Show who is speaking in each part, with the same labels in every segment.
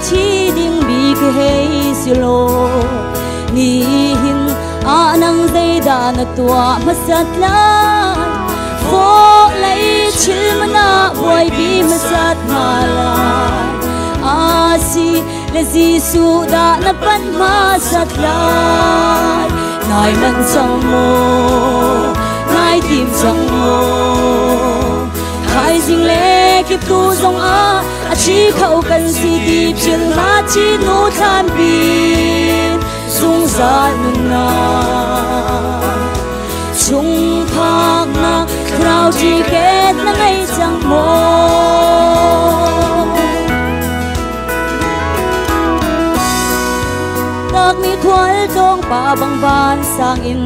Speaker 1: chi ding bi ke hei silo ni hin anang dei da na tua masat la fo lei chil mana boy bi masat mala asi le Giêsu đã na pan masat la nai man sang mo nai tim sang mo hai ding le kip tu zong a chi khâu kan si dip chil ma chi nu than bin sung sa nun na chung phak na krau chi ket na ngai chang mo tak mi thual tong pa bang ban sang in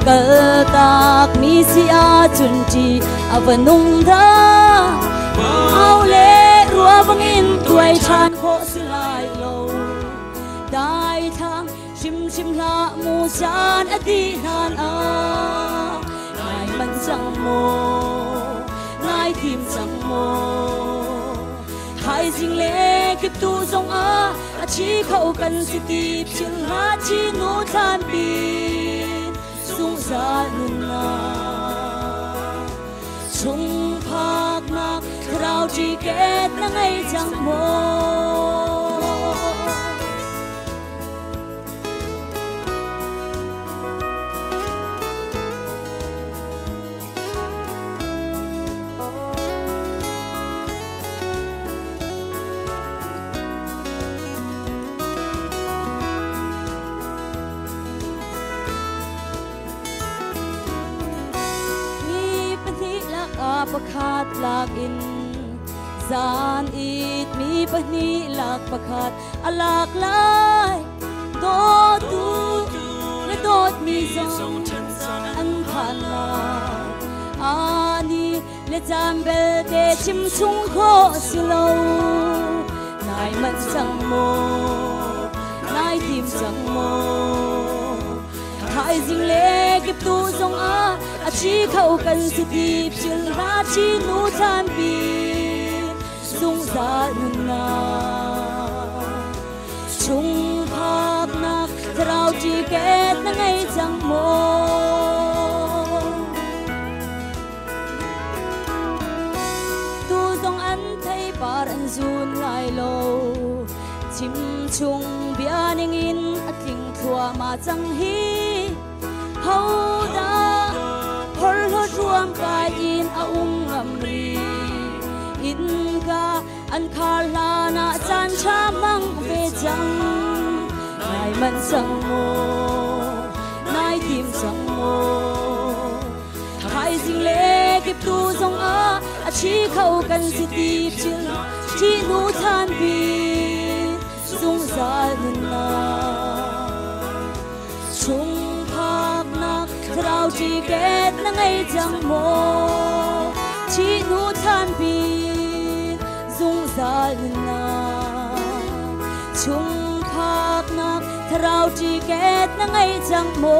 Speaker 1: kal tak mi si a chun chi avanung da ao le rua bang in tuai chan kho silai lo dai thang chim chim la mu san adi nan a nai man sang mo nai tim sang mo hai jing le kip tu zong a chi khâu kan si tip chil ha chi nu than bin sung sa nun na chung phak na krau chi ket na ngai chang mo pakhat lak in zan it mi pani lak pakhat alak lai do tu le dot mi zong an phan la ani le jambel te chim chung kho silo nai man sang mo nai tim sang mo hai jing le kip tu zong a chi khâu kan si tip chil ra chi nu than bin sung sa nun na chung phak na trao chi ket na ngai chang mo tu zong an thei par an zun lai lo chim chung bianing in atling thua ma chang hi hau da hol ho ruam ka in a ngam ri in ka an khar la na chan cha mang ve chang nai man sang mo nai tim sang mo hai jing le kip tu zong a chi khâu kan si tip chil chi nu than bin sung sa nun na chung trao chi ket na ngai chang mo chi nu than bin zung zal na chung phak na trao chi ket na ngai chang mo